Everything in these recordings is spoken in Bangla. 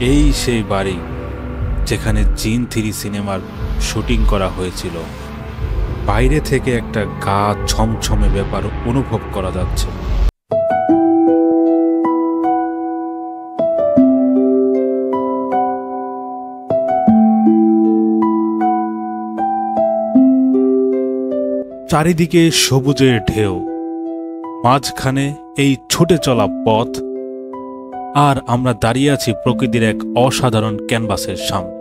এই সেই বাড়ি যেখানে জিন 3 সিনেমার শুটিং করা হয়েছিল। বাইরে থেকে একটা গা ছমছমে ব্যাপার অনুভব করা যাচ্ছে। চারিদিকে সবুজের ঢেউ, মাঝখানে এই ছুটে চলা পথ, আর আমরা দাঁড়িয়ে আছি প্রকৃতির এক অসাধারণ ক্যানভাসের সামনে।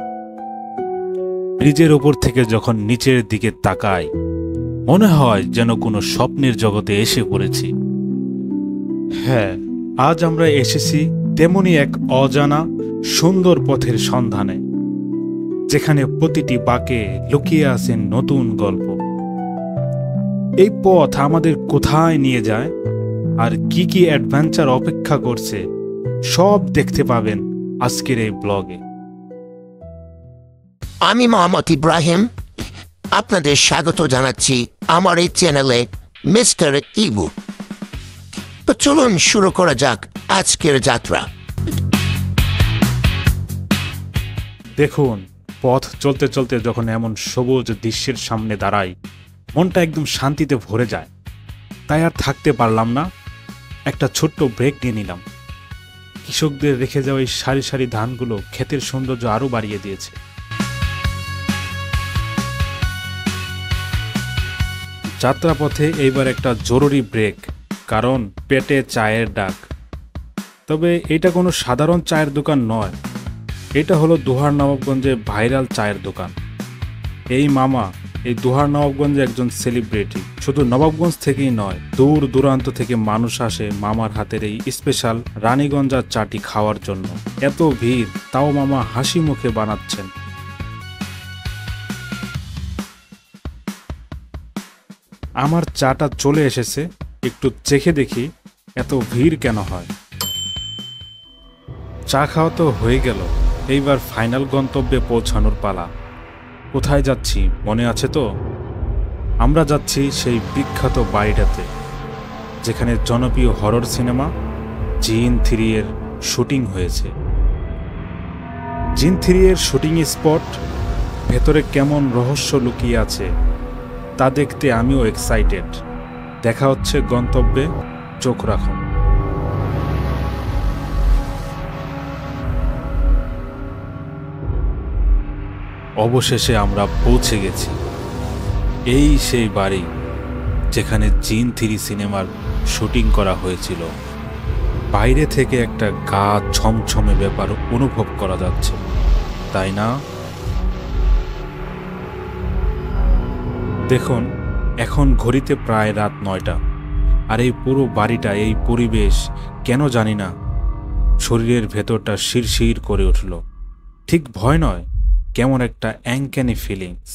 ব্রিজের ওপর থেকে যখন নিচের দিকে তাকাই, মনে হয় যেন কোনো স্বপ্নের জগতে এসে পড়েছি। হ্যাঁ, আজ আমরা এসেছি তেমনি এক অজানা সুন্দর পথের সন্ধানে, যেখানে প্রতিটি বাঁকে লুকিয়ে আছে নতুন গল্প। এই পথ আমাদের কোথায় নিয়ে যায় আর কি কি অ্যাডভেঞ্চার অপেক্ষা করছে, সব দেখতে পাবেন আজকের এই ব্লগে। আমি মোহাম্মদ ইব্রাহিম, আপনাদের স্বাগত জানাচ্ছি আমার এই চ্যানেলে মিস্টার ইবু। তো চলুন শুরু করা যাক আজকের যাত্রা। দেখুন, পথ চলতে চলতে যখন এমন সবুজ দৃশ্যের সামনে দাঁড়াই, মনটা একদম শান্তিতে ভরে যায়। তাই আর থাকতে পারলাম না, একটা ছোট্ট ব্রেক নিয়ে নিলাম। কৃষকদের রেখে যাওয়া এই সারি সারি ধানগুলো ক্ষেতের সৌন্দর্য আরও বাড়িয়ে দিয়েছে। যাত্রাপথে এইবার একটা জরুরি ব্রেক, কারণ পেটে চায়ের ডাক। তবে এটা কোনো সাধারণ চায়ের দোকান নয়, এটা হলো দোহার নবাবগঞ্জে ভাইরাল চায়ের দোকান। এই মামা এই দোহার নবাবগঞ্জে একজন সেলিব্রিটি। শুধু নবাবগঞ্জ থেকেই নয়, দূর দূরান্ত থেকে মানুষ আসে মামার হাতের এই স্পেশাল রানীগঞ্জার চাটি খাওয়ার জন্য। এত ভিড়, তাও মামা হাসি মুখে বানাচ্ছেন। আমার চাটা চলে এসেছে, একটু চেখে দেখি এত ভিড় কেন হয়। চা খাওয়া তো হয়ে গেল, এইবার ফাইনাল গন্তব্যে পৌঁছানোর পালা। কোথায় যাচ্ছি মনে আছে তো? আমরা যাচ্ছি সেই বিখ্যাত বাড়িটাতে, যেখানে জনপ্রিয় হরর সিনেমা জিন 3 এর শুটিং হয়েছে। জিন 3 এর শুটিং স্পট, ভেতরে কেমন রহস্য লুকিয়ে আছে তা দেখতে আমিও এক্সাইটেড। দেখা হচ্ছে গন্তব্যে, চোখ রাখুন। অবশেষে আমরা পৌঁছে গেছি। এই সেই বাড়ি যেখানে জিন 3 সিনেমার শুটিং করা হয়েছিল। বাইরে থেকে একটা গা ছমছমে ব্যাপার অনুভব করা যাচ্ছে, তাই না? দেখুন, এখন ঘড়িতে প্রায় রাত 9টা, আর এই পুরো বাড়িটা, এই পরিবেশ, কেন জানি না শরীরের ভেতরটা শিরশির করে উঠল। ঠিক ভয় নয়, কেমন একটা অ্যাংক্যানি ফিলিংস।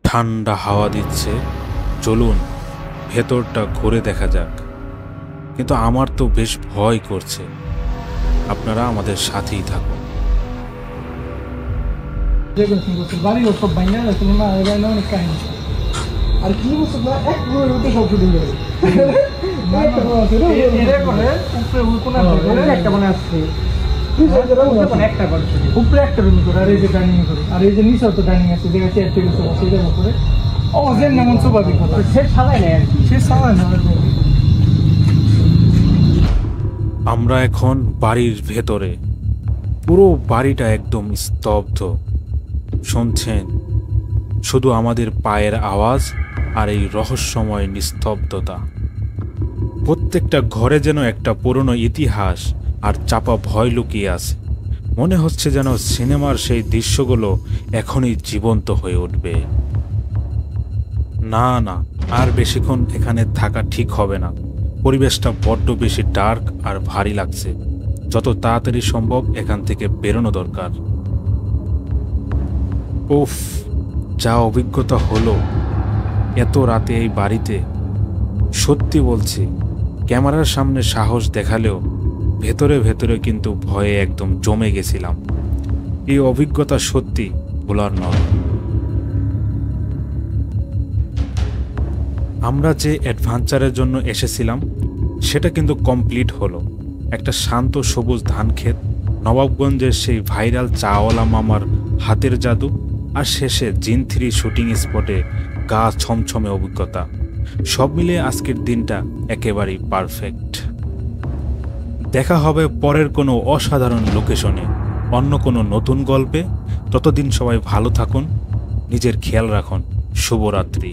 ঠান্ডা হাওয়া দিচ্ছে। চলুন ভেতরটা ঘুরে দেখা যাক, কিন্তু আমার তো বেশ ভয় করছে। আপনারা আমাদের সাথেই থাকুন। উপরে একটা রুম করে, আর এই যে ডাইনিং করে, আর এই যে নিচে তো ডাইনিং আছে, যেটা চেয়ার টেবিল আছে, সেটার উপরে অজের নামন সোফা দিক সে সাজায় নেয় আর কি, সে সাজায় না। আমরা এখন বাড়ির ভেতরে। পুরো বাড়িটা একদম স্তব্ধ। শুনছেন শুধু আমাদের পায়ের আওয়াজ আর এই রহস্যময় নিস্তব্ধতা। প্রত্যেকটা ঘরে যেন একটা পুরনো ইতিহাস আর চাপা ভয় লুকিয়ে আছে। মনে হচ্ছে যেন সিনেমার সেই দৃশ্যগুলো এখনই জীবন্ত হয়ে উঠবে। না না, আর বেশিক্ষণ এখানে থাকা ঠিক হবে না। পরিবেশটা বড্ড বেশি ডার্ক আর ভারী লাগছে। যত তাড়াতাড়ি সম্ভব এখান থেকে বেরোনো দরকার। উফ, যা অভিজ্ঞতা হলো এত রাতে এই বাড়িতে। সত্যি বলছি, ক্যামেরার সামনে সাহস দেখালেও ভেতরে ভেতরে কিন্তু ভয়ে একদম জমে গেছিলাম। এই অভিজ্ঞতা সত্যি ভোলার নয়। আমরা যে অ্যাডভেঞ্চারের জন্য এসেছিলাম সেটা কিন্তু কমপ্লিট হলো। একটা শান্ত সবুজ ধান ক্ষেত, নবাবগঞ্জের সেই ভাইরাল চাওয়ালা মামার হাতের জাদু, আর শেষে জিন 3 শুটিং স্পটে গা ছমছমে অভিজ্ঞতা, সব মিলিয়ে আজকের দিনটা একেবারেই পারফেক্ট। দেখা হবে পরের কোনো অসাধারণ লোকেশনে, অন্য কোনো নতুন গল্পে। ততদিন সবাই ভালো থাকুন, নিজের খেয়াল রাখুন। শুভরাত্রি।